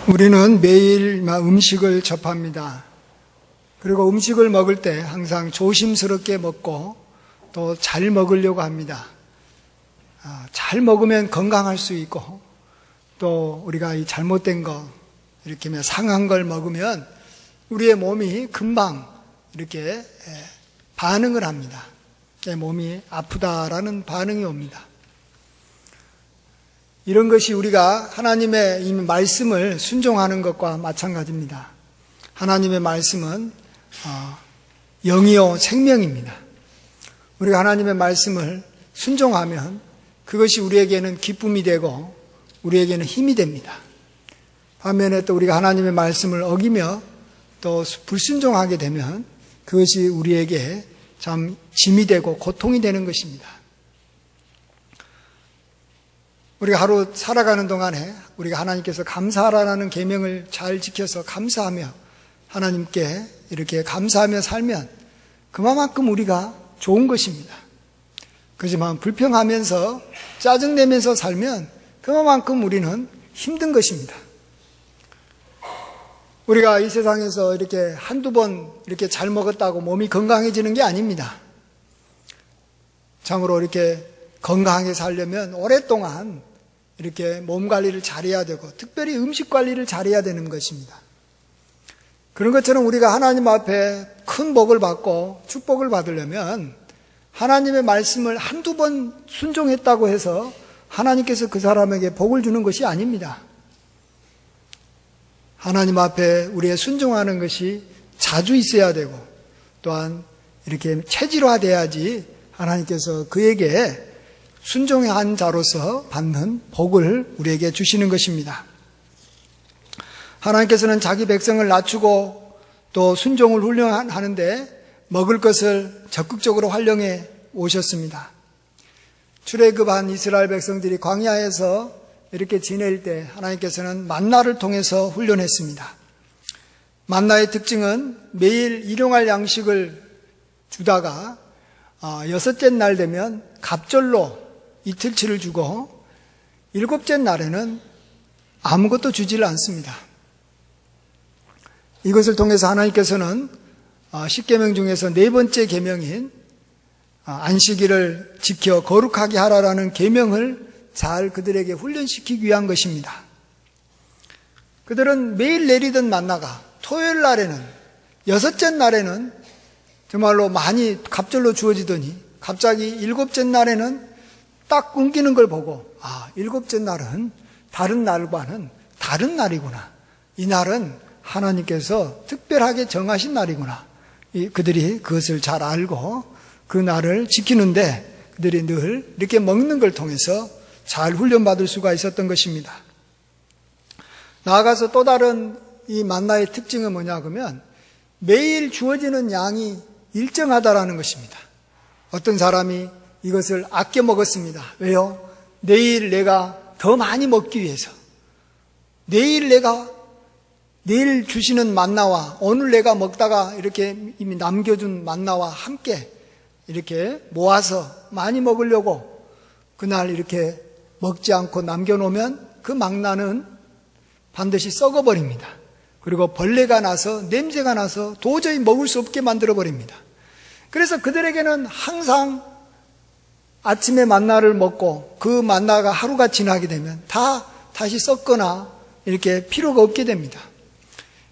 우리는 매일 음식을 접합니다. 그리고 음식을 먹을 때 항상 조심스럽게 먹고 또 잘 먹으려고 합니다. 잘 먹으면 건강할 수 있고 또 우리가 이 잘못된 거 이렇게 상한 걸 먹으면 우리의 몸이 금방 이렇게 반응을 합니다. 내 몸이 아프다라는 반응이 옵니다. 이런 것이 우리가 하나님의 이 말씀을 순종하는 것과 마찬가지입니다. 하나님의 말씀은 영이요 생명입니다. 우리가 하나님의 말씀을 순종하면 그것이 우리에게는 기쁨이 되고 우리에게는 힘이 됩니다. 반면에 또 우리가 하나님의 말씀을 어기며 또 불순종하게 되면 그것이 우리에게 참 짐이 되고 고통이 되는 것입니다. 우리가 하루 살아가는 동안에 우리가 하나님께서 감사하라는 계명을 잘 지켜서 감사하며 하나님께 이렇게 감사하며 살면 그만큼 우리가 좋은 것입니다. 그렇지만 불평하면서 짜증내면서 살면 그만큼 우리는 힘든 것입니다. 우리가 이 세상에서 이렇게 한두 번 이렇게 잘 먹었다고 몸이 건강해지는 게 아닙니다. 참으로 이렇게 건강하게 살려면 오랫동안 이렇게 몸 관리를 잘해야 되고 특별히 음식 관리를 잘해야 되는 것입니다. 그런 것처럼 우리가 하나님 앞에 큰 복을 받고 축복을 받으려면 하나님의 말씀을 한두 번 순종했다고 해서 하나님께서 그 사람에게 복을 주는 것이 아닙니다. 하나님 앞에 우리의 순종하는 것이 자주 있어야 되고 또한 이렇게 체질화돼야지 하나님께서 그에게 순종한 자로서 받는 복을 우리에게 주시는 것입니다. 하나님께서는 자기 백성을 낮추고 또 순종을 훈련하는데 먹을 것을 적극적으로 활용해 오셨습니다. 출애굽한 이스라엘 백성들이 광야에서 이렇게 지낼 때 하나님께서는 만나를 통해서 훈련했습니다. 만나의 특징은 매일 일용할 양식을 주다가 여섯째 날 되면 갑절로 이틀치를 주고 일곱째 날에는 아무것도 주지를 않습니다. 이것을 통해서 하나님께서는 십계명 중에서 네 번째 계명인 안식일을 지켜 거룩하게 하라라는 계명을 잘 그들에게 훈련시키기 위한 것입니다. 그들은 매일 내리던 만나가 토요일 날에는 여섯째 날에는 정말로 많이 갑절로 주어지더니 갑자기 일곱째 날에는 딱 끊기는 걸 보고 일곱째 날은 다른 날과는 다른 날이구나. 이 날은 하나님께서 특별하게 정하신 날이구나. 그들이 그것을 잘 알고 그 날을 지키는데 그들이 늘 이렇게 먹는 걸 통해서 잘 훈련받을 수가 있었던 것입니다. 나아가서 또 다른 이 만나의 특징은 뭐냐 그러면 매일 주어지는 양이 일정하다라는 것입니다. 어떤 사람이 이것을 아껴 먹었습니다. 왜요? 내일 내가 더 많이 먹기 위해서. 내일 주시는 만나와 오늘 내가 먹다가 이렇게 이미 남겨둔 만나와 함께 이렇게 모아서 많이 먹으려고 그날 이렇게 먹지 않고 남겨놓으면 그 만나는 반드시 썩어버립니다. 그리고 벌레가 나서 냄새가 나서 도저히 먹을 수 없게 만들어버립니다. 그래서 그들에게는 항상 아침에 만나를 먹고 그 만나가 하루가 지나게 되면 다시 썩거나 이렇게 필요가 없게 됩니다.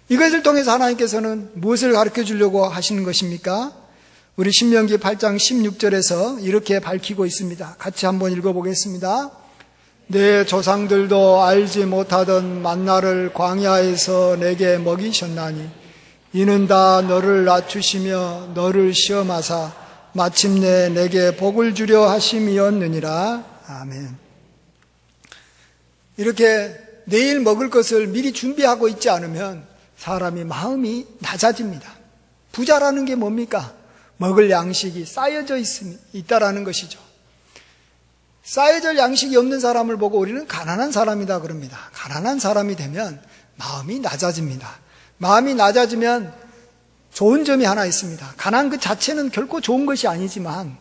이것을 통해서 하나님께서는 무엇을 가르쳐 주려고 하시는 것입니까? 우리 신명기 8장 16절에서 이렇게 밝히고 있습니다. 같이 한번 읽어보겠습니다. 내 조상들도 알지 못하던 만나를 광야에서 내게 먹이셨나니 이는 다 너를 낮추시며 너를 시험하사 마침내 내게 복을 주려 하심이었느니라. 아멘. 이렇게 내일 먹을 것을 미리 준비하고 있지 않으면 사람이 마음이 낮아집니다. 부자라는 게 뭡니까? 먹을 양식이 쌓여져 있다라는 것이죠. 쌓여질 양식이 없는 사람을 보고 우리는 가난한 사람이다 그럽니다. 가난한 사람이 되면 마음이 낮아집니다. 마음이 낮아지면 좋은 점이 하나 있습니다. 가난 그 자체는 결코 좋은 것이 아니지만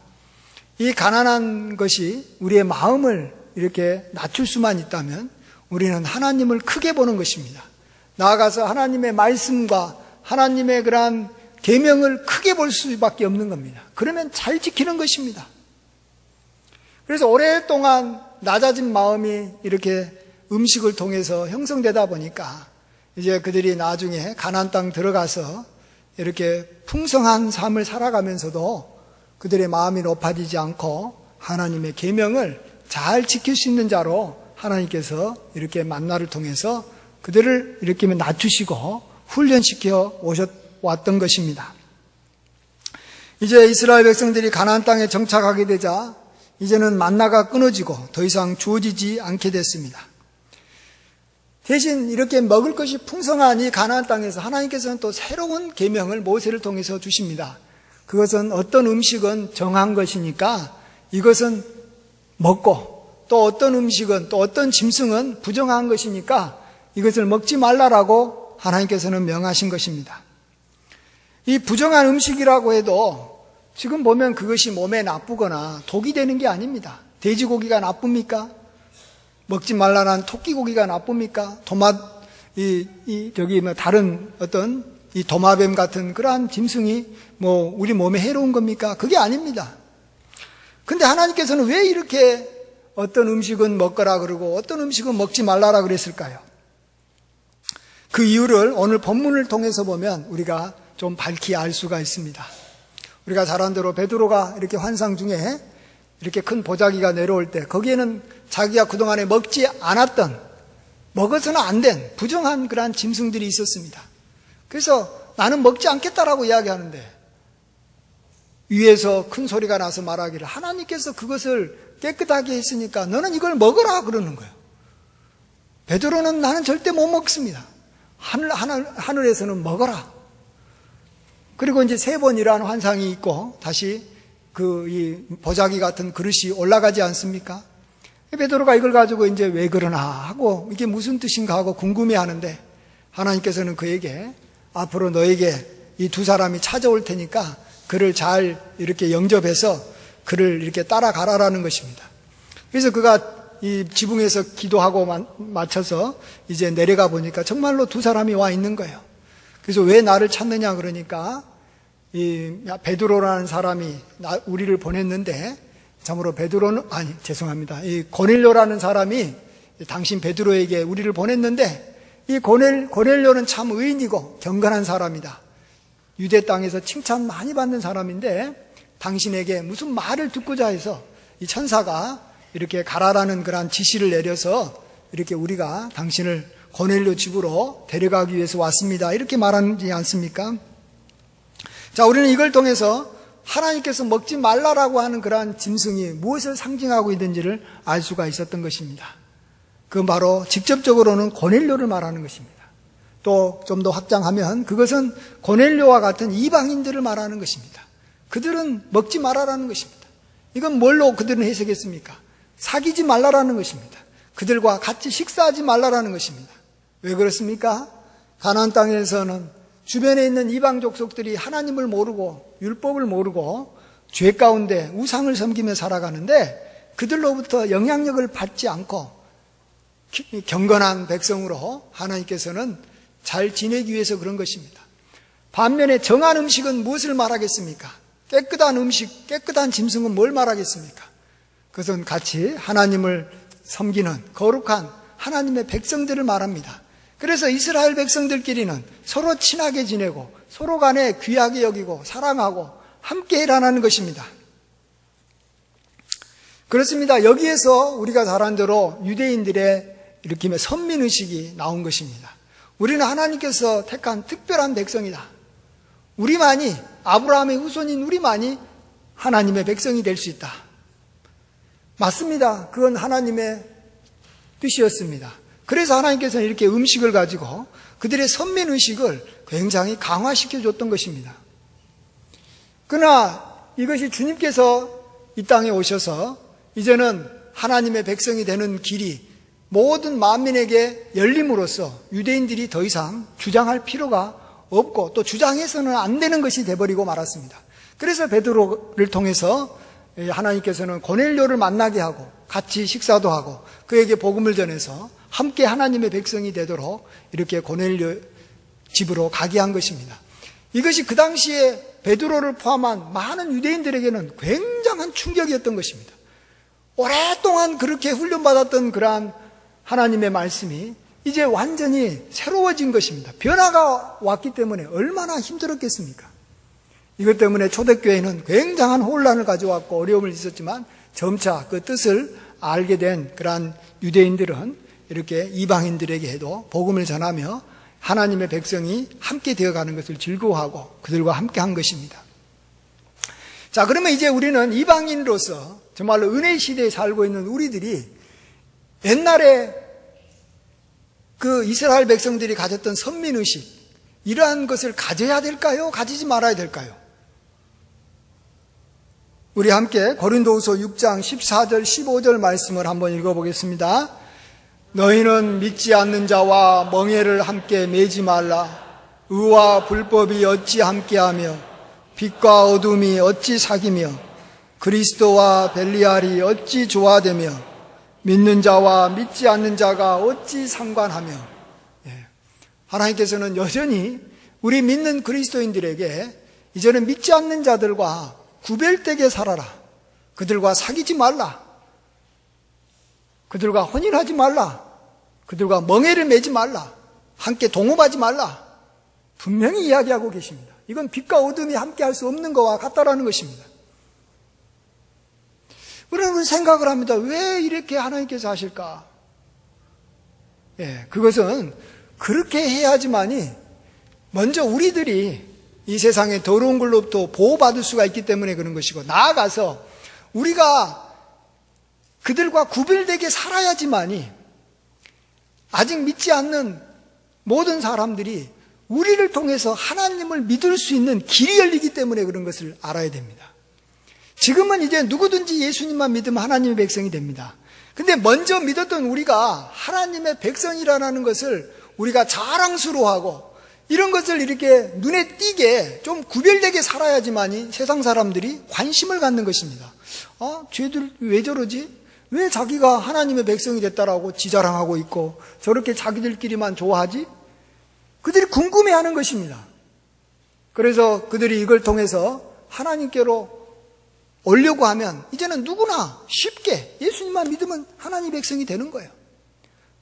이 가난한 것이 우리의 마음을 이렇게 낮출 수만 있다면 우리는 하나님을 크게 보는 것입니다. 나아가서 하나님의 말씀과 하나님의 그러한 계명을 크게 볼 수밖에 없는 겁니다. 그러면 잘 지키는 것입니다. 그래서 오랫동안 낮아진 마음이 이렇게 음식을 통해서 형성되다 보니까 이제 그들이 나중에 가나안 땅 들어가서 이렇게 풍성한 삶을 살아가면서도 그들의 마음이 높아지지 않고 하나님의 계명을 잘 지킬 수 있는 자로 하나님께서 이렇게 만나를 통해서 그들을 이렇게 낮추시고 훈련시켜 왔던 것입니다. 이제 이스라엘 백성들이 가나안 땅에 정착하게 되자 이제는 만나가 끊어지고 더 이상 주어지지 않게 됐습니다. 대신 이렇게 먹을 것이 풍성한 이 가나안 땅에서 하나님께서는 또 새로운 계명을 모세를 통해서 주십니다. 그것은 어떤 음식은 정한 것이니까 이것은 먹고, 또 어떤 음식은, 또 어떤 짐승은 부정한 것이니까 이것을 먹지 말라라고 하나님께서는 명하신 것입니다. 이 부정한 음식이라고 해도 지금 보면 그것이 몸에 나쁘거나 독이 되는 게 아닙니다. 돼지고기가 나쁩니까? 먹지 말라는 토끼고기가 나쁩니까? 다른 어떤 이 도마뱀 같은 그러한 짐승이 우리 몸에 해로운 겁니까? 그게 아닙니다. 근데 하나님께서는 왜 이렇게 어떤 음식은 먹거라 그러고 어떤 음식은 먹지 말라라 그랬을까요? 그 이유를 오늘 본문을 통해서 보면 우리가 좀 밝히 알 수가 있습니다. 우리가 잘 아는 대로 베드로가 이렇게 환상 중에 이렇게 큰 보자기가 내려올 때 거기에는 자기가 그동안에 먹지 않았던, 먹어서는 안 된 부정한 그러한 짐승들이 있었습니다. 그래서 나는 먹지 않겠다라고 이야기하는데 위에서 큰 소리가 나서 말하기를 하나님께서 그것을 깨끗하게 했으니까 너는 이걸 먹어라 그러는 거예요. 베드로는 나는 절대 못 먹습니다. 하늘에서는 먹어라. 그리고 이제 3번 이러한 환상이 있고 다시 이 보자기 같은 그릇이 올라가지 않습니까? 베드로가 이걸 가지고 이제 왜 그러나 하고 이게 무슨 뜻인가 하고 궁금해 하는데 하나님께서는 그에게 앞으로 너에게 이 2 사람이 찾아올 테니까 그를 잘 이렇게 영접해서 그를 이렇게 따라가라라는 것입니다. 그래서 그가 이 지붕에서 기도하고 마쳐서 이제 내려가 보니까 정말로 2 사람이 와 있는 거예요. 그래서 왜 나를 찾느냐 그러니까 이 베드로라는 사람이 우리를 보냈는데 참으로 이 고넬료라는 사람이 당신 베드로에게 우리를 보냈는데 이 고넬료는 참 의인이고 경건한 사람이다. 유대 땅에서 칭찬 많이 받는 사람인데 당신에게 무슨 말을 듣고자 해서 이 천사가 이렇게 가라라는 그런 지시를 내려서 이렇게 우리가 당신을 고넬료 집으로 데려가기 위해서 왔습니다. 이렇게 말하지 않습니까? 자, 우리는 이걸 통해서 하나님께서 먹지 말라라고 하는 그러한 짐승이 무엇을 상징하고 있는지를 알 수가 있었던 것입니다. 그 바로 직접적으로는 고넬료를 말하는 것입니다. 또 좀 더 확장하면 그것은 고넬료와 같은 이방인들을 말하는 것입니다. 그들은 먹지 말아라는 것입니다. 이건 뭘로 그들은 해석했습니까? 사귀지 말라라는 것입니다. 그들과 같이 식사하지 말라라는 것입니다. 왜 그렇습니까? 가나안 땅에서는 주변에 있는 이방 족속들이 하나님을 모르고 율법을 모르고 죄 가운데 우상을 섬기며 살아가는데 그들로부터 영향력을 받지 않고 경건한 백성으로 하나님께서는 잘 지내기 위해서 그런 것입니다. 반면에 정한 음식은 무엇을 말하겠습니까? 깨끗한 음식, 깨끗한 짐승은 뭘 말하겠습니까? 그것은 같이 하나님을 섬기는 거룩한 하나님의 백성들을 말합니다. 그래서 이스라엘 백성들끼리는 서로 친하게 지내고 서로 간에 귀하게 여기고 사랑하고 함께 일하는 것입니다. 그렇습니다. 여기에서 우리가 잘 아는 대로 유대인들의 이렇게 선민의식이 나온 것입니다. 우리는 하나님께서 택한 특별한 백성이다. 우리만이, 아브라함의 후손인 우리만이 하나님의 백성이 될 수 있다. 맞습니다. 그건 하나님의 뜻이었습니다. 그래서 하나님께서는 이렇게 음식을 가지고 그들의 선민의식을 굉장히 강화시켜줬던 것입니다. 그러나 이것이 주님께서 이 땅에 오셔서 이제는 하나님의 백성이 되는 길이 모든 만민에게 열림으로써 유대인들이 더 이상 주장할 필요가 없고 또 주장해서는 안 되는 것이 돼버리고 말았습니다. 그래서 베드로를 통해서 하나님께서는 고넬료를 만나게 하고 같이 식사도 하고 그에게 복음을 전해서 함께 하나님의 백성이 되도록 이렇게 고넬료 집으로 가게 한 것입니다. 이것이 그 당시에 베드로를 포함한 많은 유대인들에게는 굉장한 충격이었던 것입니다. 오랫동안 그렇게 훈련받았던 그러한 하나님의 말씀이 이제 완전히 새로워진 것입니다. 변화가 왔기 때문에 얼마나 힘들었겠습니까? 이것 때문에 초대교회는 굉장한 혼란을 가져왔고 어려움을 있었지만 점차 그 뜻을 알게 된 그러한 유대인들은 이렇게 이방인들에게도 복음을 전하며 하나님의 백성이 함께 되어가는 것을 즐거워하고 그들과 함께 한 것입니다. 자, 그러면 이제 우리는 이방인으로서 정말로 은혜 시대에 살고 있는 우리들이 옛날에 그 이스라엘 백성들이 가졌던 선민의식, 이러한 것을 가져야 될까요? 가지지 말아야 될까요? 우리 함께 고린도후서 6장 14절 15절 말씀을 한번 읽어보겠습니다. 너희는 믿지 않는 자와 멍에를 함께 매지 말라. 의와 불법이 어찌 함께하며 빛과 어둠이 어찌 사귀며 그리스도와 벨리알이 어찌 조화되며 믿는 자와 믿지 않는 자가 어찌 상관하며. 하나님께서는 여전히 우리 믿는 그리스도인들에게 이제는 믿지 않는 자들과 구별되게 살아라. 그들과 사귀지 말라. 그들과 혼인하지 말라. 그들과 멍에를 매지 말라. 함께 동업하지 말라. 분명히 이야기하고 계십니다. 이건 빛과 어둠이 함께 할 수 없는 것과 같다라는 것입니다. 우리는 생각을 합니다. 왜 이렇게 하나님께서 하실까? 그것은 그렇게 해야지만이 먼저 우리들이 이 세상의 더러운 걸로부터 보호받을 수가 있기 때문에 그런 것이고, 나아가서 우리가 그들과 구별되게 살아야지만이 아직 믿지 않는 모든 사람들이 우리를 통해서 하나님을 믿을 수 있는 길이 열리기 때문에 그런 것을 알아야 됩니다. 지금은 이제 누구든지 예수님만 믿으면 하나님의 백성이 됩니다. 근데 먼저 믿었던 우리가 하나님의 백성이라는 것을 우리가 자랑스러워하고 이런 것을 이렇게 눈에 띄게 좀 구별되게 살아야지만이 세상 사람들이 관심을 갖는 것입니다. 쟤들 왜 저러지? 왜 자기가 하나님의 백성이 됐다라고 지자랑하고 있고 저렇게 자기들끼리만 좋아하지? 그들이 궁금해하는 것입니다. 그래서 그들이 이걸 통해서 하나님께로 오려고 하면 이제는 누구나 쉽게 예수님만 믿으면 하나님의 백성이 되는 거예요.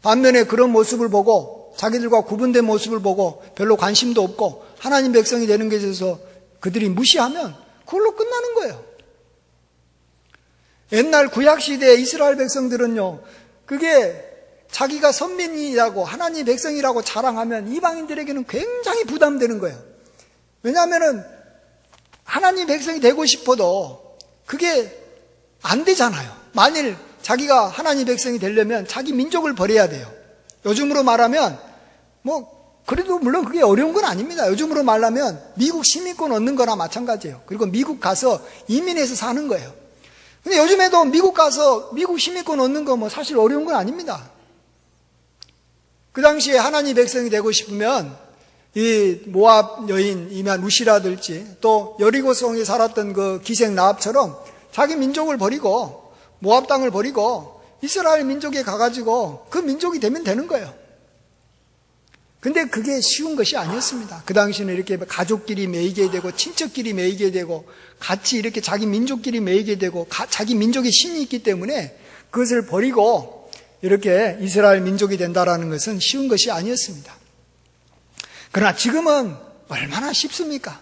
반면에 그런 모습을 보고 자기들과 구분된 모습을 보고 별로 관심도 없고 하나님 백성이 되는 것에 대해서 그들이 무시하면 그걸로 끝나는 거예요. 옛날 구약시대에 이스라엘 백성들은요, 그게 자기가 선민이라고 하나님 백성이라고 자랑하면 이방인들에게는 굉장히 부담되는 거예요. 왜냐하면 하나님 백성이 되고 싶어도 그게 안 되잖아요. 만일 자기가 하나님 백성이 되려면 자기 민족을 버려야 돼요. 요즘으로 말하면 그래도 물론 그게 어려운 건 아닙니다. 요즘으로 말하면 미국 시민권 얻는 거나 마찬가지예요. 그리고 미국 가서 이민해서 사는 거예요. 근데 요즘에도 미국 가서 미국 시민권 얻는 거 사실 어려운 건 아닙니다. 그 당시에 하나님 백성이 되고 싶으면 이 모압 여인이면 루시라든지 또 여리고성에 살았던 그 기생 라합처럼 자기 민족을 버리고 모압 땅을 버리고 이스라엘 민족에 가가지고 그 민족이 되면 되는 거예요. 근데 그게 쉬운 것이 아니었습니다. 그 당시에는 이렇게 가족끼리 매이게 되고 친척끼리 매이게 되고 같이 이렇게 자기 민족끼리 매이게 되고 자기 민족의 신이 있기 때문에 그것을 버리고 이렇게 이스라엘 민족이 된다라는 것은 쉬운 것이 아니었습니다. 그러나 지금은 얼마나 쉽습니까?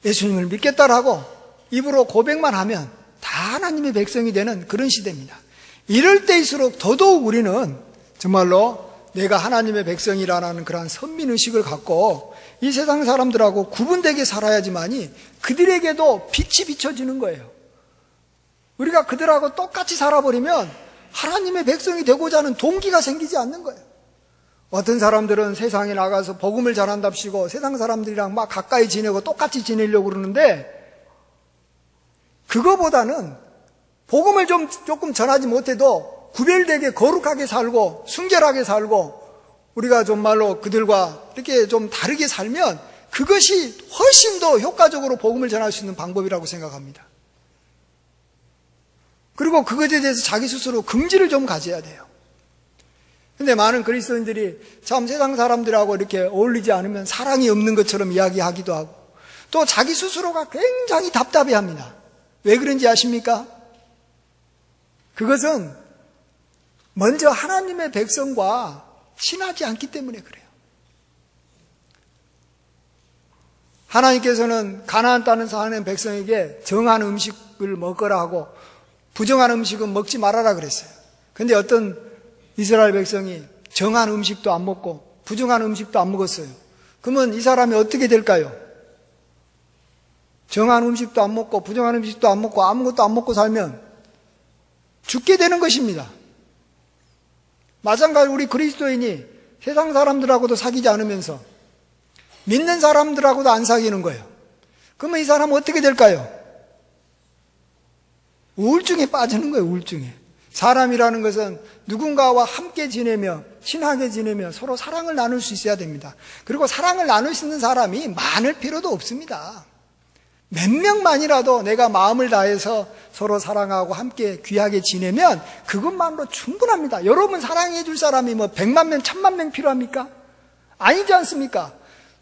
예수님을 믿겠다라고 입으로 고백만 하면 다 하나님의 백성이 되는 그런 시대입니다. 이럴 때일수록 더더욱 우리는 정말로 내가 하나님의 백성이라는 그런 선민의식을 갖고 이 세상 사람들하고 구분되게 살아야지만이 그들에게도 빛이 비춰지는 거예요. 우리가 그들하고 똑같이 살아버리면 하나님의 백성이 되고자 하는 동기가 생기지 않는 거예요. 어떤 사람들은 세상에 나가서 복음을 전한답시고 세상 사람들이랑 막 가까이 지내고 똑같이 지내려고 그러는데 그거보다는 복음을 조금 전하지 못해도 구별되게 거룩하게 살고 순결하게 살고 우리가 정말로 그들과 이렇게 좀 다르게 살면 그것이 훨씬 더 효과적으로 복음을 전할 수 있는 방법이라고 생각합니다. 그리고 그것에 대해서 자기 스스로 긍지를 좀 가져야 돼요. 근데 많은 그리스도인들이 참 세상 사람들하고 이렇게 어울리지 않으면 사랑이 없는 것처럼 이야기하기도 하고 또 자기 스스로가 굉장히 답답해합니다. 왜 그런지 아십니까? 그것은 먼저 하나님의 백성과 친하지 않기 때문에 그래요. 하나님께서는 가나안 땅에 사는 백성에게 정한 음식을 먹으라 하고 부정한 음식은 먹지 말아라 그랬어요. 근데 어떤 이스라엘 백성이 정한 음식도 안 먹고 부정한 음식도 안 먹었어요. 그러면 이 사람이 어떻게 될까요? 정한 음식도 안 먹고 부정한 음식도 안 먹고 아무것도 안 먹고 살면 죽게 되는 것입니다. 마찬가지로 우리 그리스도인이 세상 사람들하고도 사귀지 않으면서 믿는 사람들하고도 안 사귀는 거예요. 그러면 이 사람은 어떻게 될까요? 우울증에 빠지는 거예요. 우울증에. 사람이라는 것은 누군가와 함께 지내며 친하게 지내며 서로 사랑을 나눌 수 있어야 됩니다. 그리고 사랑을 나눌 수 있는 사람이 많을 필요도 없습니다. 몇 명만이라도 내가 마음을 다해서 서로 사랑하고 함께 귀하게 지내면 그것만으로 충분합니다. 여러분 사랑해 줄 사람이 뭐 100만 명, 1000만 명 필요합니까? 아니지 않습니까?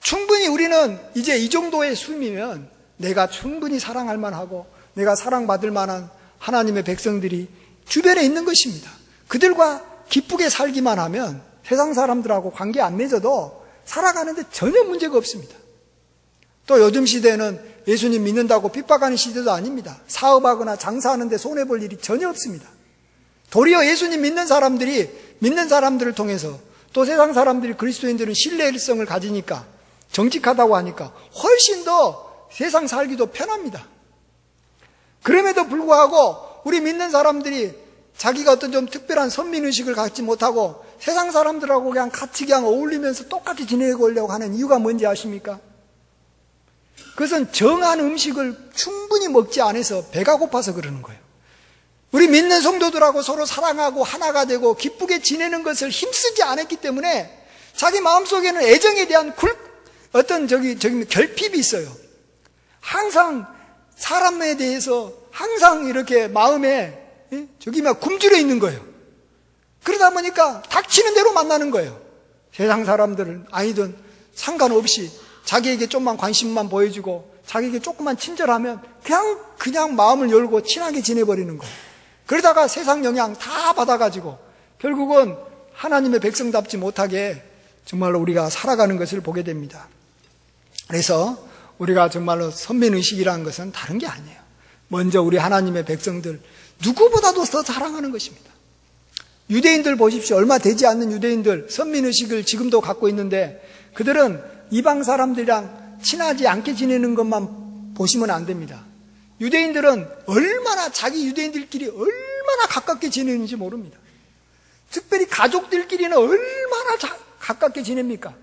충분히 우리는 이제 이 정도의 수이면 내가 충분히 사랑할 만하고 내가 사랑받을 만한 하나님의 백성들이 주변에 있는 것입니다. 그들과 기쁘게 살기만 하면 세상 사람들하고 관계 안 맺어도 살아가는데 전혀 문제가 없습니다. 또 요즘 시대는 예수님 믿는다고 핍박하는 시대도 아닙니다. 사업하거나 장사하는데 손해볼 일이 전혀 없습니다. 도리어 예수님 믿는 사람들을 통해서 또 세상 사람들이 그리스도인들은 신뢰성을 가지니까 정직하다고 하니까 훨씬 더 세상 살기도 편합니다. 그럼에도 불구하고 우리 믿는 사람들이 자기가 어떤 좀 특별한 선민의식을 갖지 못하고 세상 사람들하고 그냥 같이 그냥 어울리면서 똑같이 지내려고 하는 이유가 뭔지 아십니까? 그것은 정한 음식을 충분히 먹지 않아서 배가 고파서 그러는 거예요. 우리 믿는 성도들하고 서로 사랑하고 하나가 되고 기쁘게 지내는 것을 힘쓰지 않았기 때문에 자기 마음속에는 애정에 대한 결핍이 있어요. 항상 사람에 대해서 항상 이렇게 마음에 굶주려 있는 거예요. 그러다 보니까 닥치는 대로 만나는 거예요. 세상 사람들은 아니든 상관없이 자기에게 좀만 관심만 보여주고 자기에게 조금만 친절하면 그냥 마음을 열고 친하게 지내버리는 거예요. 그러다가 세상 영향 다 받아가지고 결국은 하나님의 백성답지 못하게 정말로 우리가 살아가는 것을 보게 됩니다. 그래서 우리가 정말로 선민의식이라는 것은 다른 게 아니에요. 먼저 우리 하나님의 백성들 누구보다도 더 사랑하는 것입니다. 유대인들 보십시오. 얼마 되지 않는 유대인들 선민의식을 지금도 갖고 있는데 그들은 이방 사람들이랑 친하지 않게 지내는 것만 보시면 안 됩니다. 유대인들은 자기 유대인들끼리 얼마나 가깝게 지내는지 모릅니다. 특별히 가족들끼리는 얼마나 가깝게 지냅니까?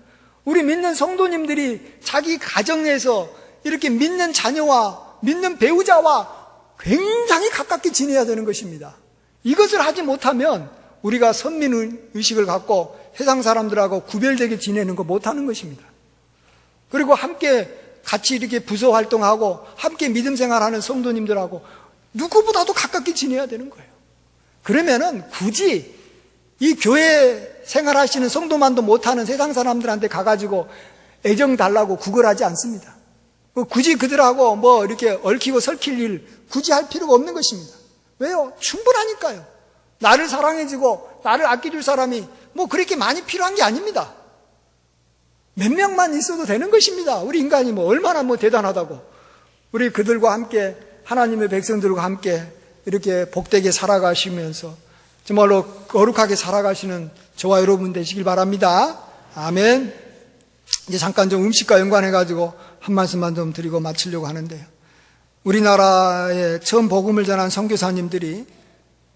우리 믿는 성도님들이 자기 가정에서 이렇게 믿는 자녀와 믿는 배우자와 굉장히 가깝게 지내야 되는 것입니다. 이것을 하지 못하면 우리가 선민의식을 갖고 세상 사람들하고 구별되게 지내는 거 못하는 것입니다. 그리고 함께 같이 이렇게 부서 활동하고 함께 믿음 생활하는 성도님들하고 누구보다도 가깝게 지내야 되는 거예요. 그러면은 굳이 이 교회 생활하시는 성도만도 못하는 세상 사람들한테 가가지고 애정 달라고 구걸하지 않습니다. 굳이 그들하고 이렇게 얽히고 설킬 일 굳이 할 필요가 없는 것입니다. 왜요? 충분하니까요. 나를 사랑해주고 나를 아껴줄 사람이 그렇게 많이 필요한 게 아닙니다. 몇 명만 있어도 되는 것입니다. 우리 인간이 얼마나 대단하다고. 우리 그들과 함께 하나님의 백성들과 함께 이렇게 복되게 살아가시면서 정말로 거룩하게 살아가시는 저와 여러분 되시길 바랍니다. 아멘. 이제 잠깐 좀 음식과 연관해가지고 한 말씀만 좀 드리고 마치려고 하는데요. 우리나라에 처음 복음을 전한 선교사님들이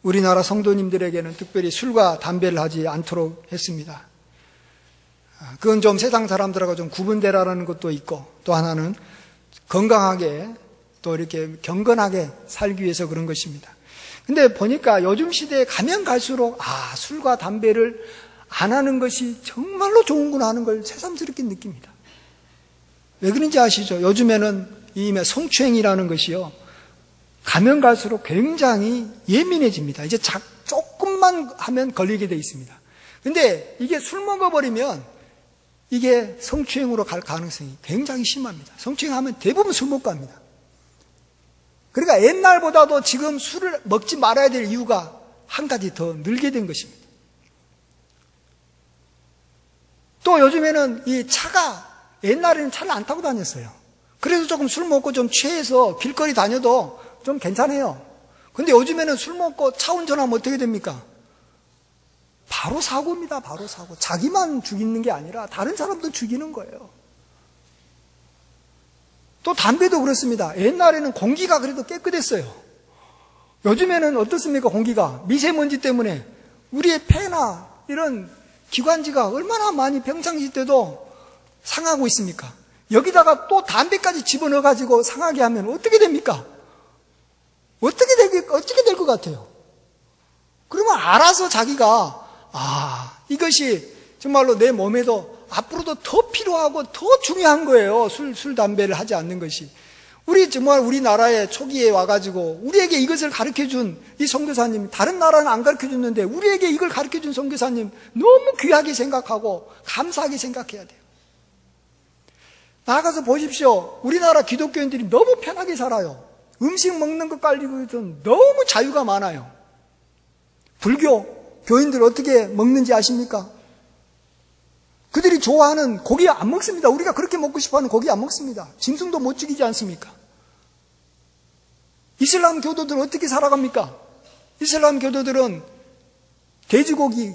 우리나라 성도님들에게는 특별히 술과 담배를 하지 않도록 했습니다. 그건 좀 세상 사람들하고 좀 구분되라는 것도 있고 또 하나는 건강하게 또 이렇게 경건하게 살기 위해서 그런 것입니다. 근데 보니까 요즘 시대에 가면 갈수록 술과 담배를 안 하는 것이 정말로 좋은구나 하는 걸 새삼스럽게 느낍니다. 왜 그런지 아시죠? 요즘에는 이 성추행이라는 것이요 가면 갈수록 굉장히 예민해집니다. 이제 조금만 하면 걸리게 돼 있습니다. 근데 이게 술 먹어버리면 이게 성추행으로 갈 가능성이 굉장히 심합니다. 성추행하면 대부분 술 먹고 갑니다. 그러니까 옛날보다도 지금 술을 먹지 말아야 될 이유가 한 가지 더 늘게 된 것입니다. 또 요즘에는 이 차가 옛날에는 차를 안 타고 다녔어요. 그래서 조금 술 먹고 좀 취해서 길거리 다녀도 좀 괜찮아요. 근데 요즘에는 술 먹고 차 운전하면 어떻게 됩니까? 바로 사고입니다. 바로 사고. 자기만 죽이는 게 아니라 다른 사람도 죽이는 거예요. 또 담배도 그렇습니다. 옛날에는 공기가 그래도 깨끗했어요. 요즘에는 어떻습니까? 공기가 미세먼지 때문에 우리의 폐나 이런 기관지가 얼마나 많이 평상시 때도 상하고 있습니까? 여기다가 또 담배까지 집어넣어가지고 상하게 하면 어떻게 됩니까? 어떻게 될 것 같아요? 그러면 알아서 자기가 이것이 정말로 내 몸에도 앞으로도 더 필요하고 더 중요한 거예요. 술, 담배를 하지 않는 것이. 정말 우리나라에 초기에 와가지고 우리에게 이것을 가르쳐 준 이 선교사님, 다른 나라는 안 가르쳐 줬는데 우리에게 이걸 가르쳐 준 선교사님 너무 귀하게 생각하고 감사하게 생각해야 돼요. 나가서 보십시오. 우리나라 기독교인들이 너무 편하게 살아요. 음식 먹는 것 가지고 너무 자유가 많아요. 불교 교인들 어떻게 먹는지 아십니까? 그들이 좋아하는 고기 안 먹습니다. 우리가 그렇게 먹고 싶어하는 고기 안 먹습니다. 짐승도 못 죽이지 않습니까? 이슬람 교도들은 어떻게 살아갑니까? 이슬람 교도들은 돼지고기,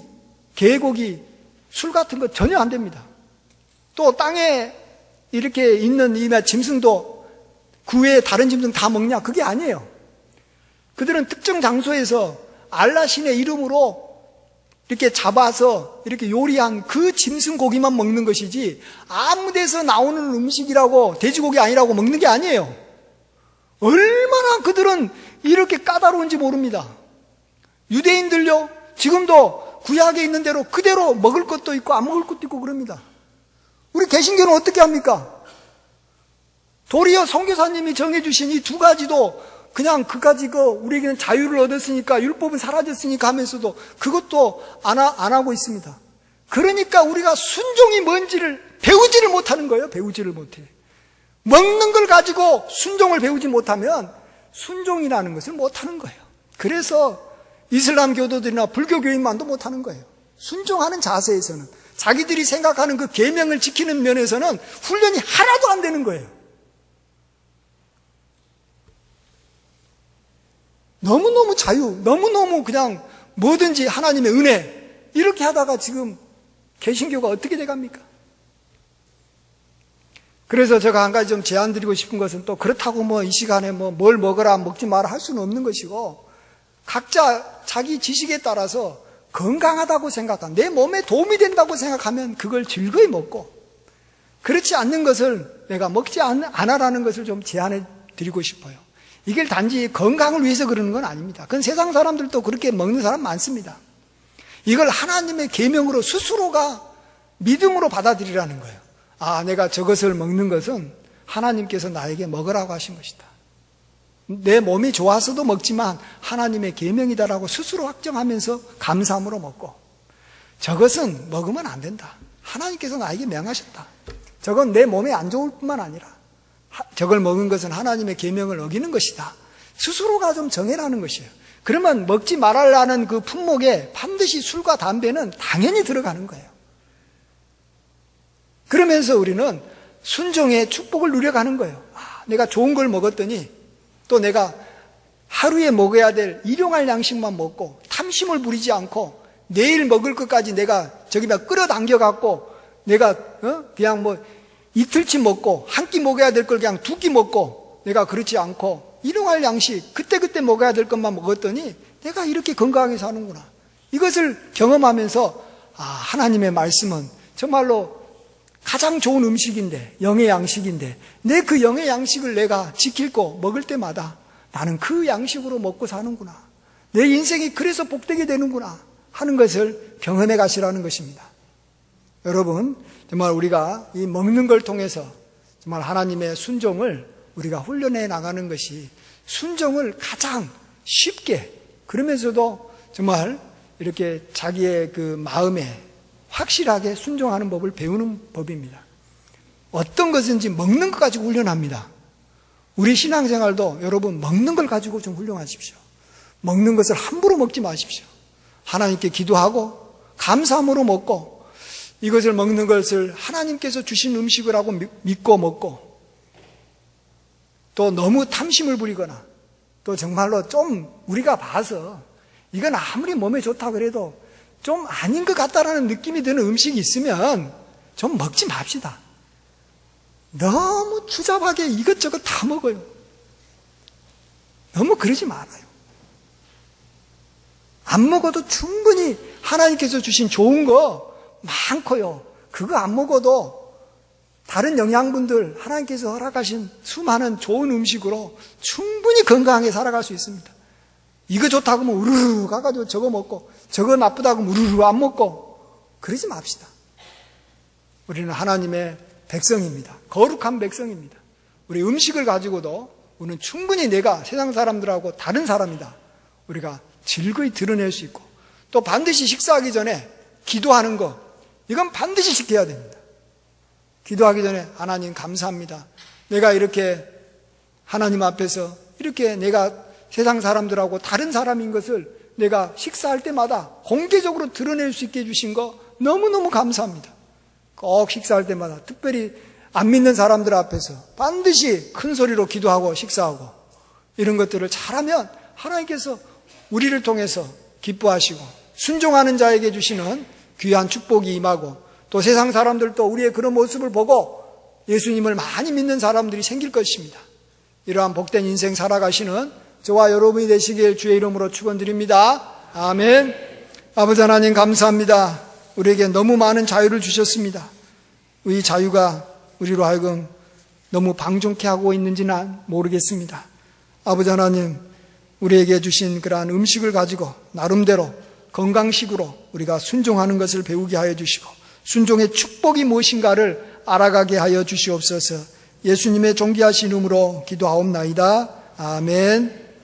개고기, 술 같은 거 전혀 안 됩니다. 또 땅에 이렇게 있는 이 짐승도 그 외에 다른 짐승 다 먹냐? 그게 아니에요. 그들은 특정 장소에서 알라 신의 이름으로 이렇게 잡아서 이렇게 요리한 그 짐승 고기만 먹는 것이지 아무 데서 나오는 음식이라고 돼지고기 아니라고 먹는 게 아니에요. 얼마나 그들은 이렇게 까다로운지 모릅니다. 유대인들요, 지금도 구약에 있는 대로 그대로 먹을 것도 있고 안 먹을 것도 있고 그럽니다. 우리 개신교는 어떻게 합니까? 도리어 선교사님이 정해주신 이 두 가지도 그냥 그까지 우리에게는 자유를 얻었으니까 율법은 사라졌으니까 하면서도 그것도 안 하고 있습니다. 그러니까 우리가 순종이 뭔지를 배우지를 못하는 거예요. 배우지를 못해. 먹는 걸 가지고 순종을 배우지 못하면 순종이라는 것을 못하는 거예요. 그래서 이슬람 교도들이나 불교 교인만도 못하는 거예요. 순종하는 자세에서는 자기들이 생각하는 그 계명을 지키는 면에서는 훈련이 하나도 안 되는 거예요. 너무너무 자유, 너무너무 그냥 뭐든지 하나님의 은혜 이렇게 하다가 지금 개신교가 어떻게 돼갑니까? 그래서 제가 한 가지 좀 제안 드리고 싶은 것은 또 그렇다고 이 시간에 뭘 먹어라 먹지 마라 할 수는 없는 것이고 각자 자기 지식에 따라서 건강하다고 생각한 내 몸에 도움이 된다고 생각하면 그걸 즐거이 먹고 그렇지 않는 것을 내가 먹지 않아라는 것을 좀 제안해 드리고 싶어요. 이게 단지 건강을 위해서 그러는 건 아닙니다. 그건 세상 사람들도 그렇게 먹는 사람 많습니다. 이걸 하나님의 계명으로 스스로가 믿음으로 받아들이라는 거예요. 내가 저것을 먹는 것은 하나님께서 나에게 먹으라고 하신 것이다. 내 몸이 좋아서도 먹지만 하나님의 계명이다라고 스스로 확정하면서 감사함으로 먹고 저것은 먹으면 안 된다. 하나님께서 나에게 명하셨다. 저건 내 몸에 안 좋을 뿐만 아니라 저걸 먹은 것은 하나님의 계명을 어기는 것이다. 스스로가 좀 정해라는 것이에요. 그러면 먹지 말라는 그 품목에 반드시 술과 담배는 당연히 들어가는 거예요. 그러면서 우리는 순종의 축복을 누려가는 거예요. 내가 좋은 걸 먹었더니 또 내가 하루에 먹어야 될 일용할 양식만 먹고 탐심을 부리지 않고 내일 먹을 것까지 내가 끌어당겨 갖고 내가 그냥 이틀치 먹고 한 끼 먹어야 될 걸 그냥 두 끼 먹고 내가 그렇지 않고 일용할 양식 그때그때 먹어야 될 것만 먹었더니 내가 이렇게 건강하게 사는구나. 이것을 경험하면서 하나님의 말씀은 정말로 가장 좋은 음식인데 영의 양식인데 내 그 영의 양식을 내가 지키고 먹을 때마다 나는 그 양식으로 먹고 사는구나. 내 인생이 그래서 복되게 되는구나 하는 것을 경험해 가시라는 것입니다. 여러분 정말 우리가 이 먹는 걸 통해서 정말 하나님의 순종을 우리가 훈련해 나가는 것이 순종을 가장 쉽게 그러면서도 정말 이렇게 자기의 그 마음에 확실하게 순종하는 법을 배우는 법입니다. 어떤 것인지 먹는 것 가지고 훈련합니다. 우리 신앙생활도 여러분 먹는 걸 가지고 좀 훈련하십시오. 먹는 것을 함부로 먹지 마십시오. 하나님께 기도하고 감사함으로 먹고 이것을 먹는 것을 하나님께서 주신 음식이라고 믿고 먹고 또 너무 탐심을 부리거나 또 정말로 좀 우리가 봐서 이건 아무리 몸에 좋다 그래도 좀 아닌 것 같다라는 느낌이 드는 음식이 있으면 좀 먹지 맙시다. 너무 추잡하게 이것저것 다 먹어요. 너무 그러지 말아요. 안 먹어도 충분히 하나님께서 주신 좋은 거 많고요. 그거 안 먹어도 다른 영양분들 하나님께서 허락하신 수많은 좋은 음식으로 충분히 건강하게 살아갈 수 있습니다. 이거 좋다고 하면 우르르 가가지고 저거 먹고 저거 나쁘다고 하면 우르르 안 먹고 그러지 맙시다. 우리는 하나님의 백성입니다. 거룩한 백성입니다. 우리 음식을 가지고도 우리는 충분히 내가 세상 사람들하고 다른 사람이다. 우리가 즐거이 드러낼 수 있고 또 반드시 식사하기 전에 기도하는 거 이건 반드시 지켜야 됩니다. 기도하기 전에 하나님 감사합니다. 내가 이렇게 하나님 앞에서 이렇게 내가 세상 사람들하고 다른 사람인 것을 내가 식사할 때마다 공개적으로 드러낼 수 있게 해주신 거 너무너무 감사합니다. 꼭 식사할 때마다 특별히 안 믿는 사람들 앞에서 반드시 큰 소리로 기도하고 식사하고 이런 것들을 잘하면 하나님께서 우리를 통해서 기뻐하시고 순종하는 자에게 주시는 귀한 축복이 임하고 또 세상 사람들도 우리의 그런 모습을 보고 예수님을 많이 믿는 사람들이 생길 것입니다. 이러한 복된 인생 살아가시는 저와 여러분이 되시길 주의 이름으로 축원드립니다. 아멘. 아버지 하나님 감사합니다. 우리에게 너무 많은 자유를 주셨습니다. 이 자유가 우리로 하여금 너무 방종케 하고 있는지는 모르겠습니다. 아버지 하나님 우리에게 주신 그러한 음식을 가지고 나름대로 건강식으로 우리가 순종하는 것을 배우게 하여 주시고 순종의 축복이 무엇인가를 알아가게 하여 주시옵소서. 예수님의 존귀하신 이름으로 기도하옵나이다. 아멘.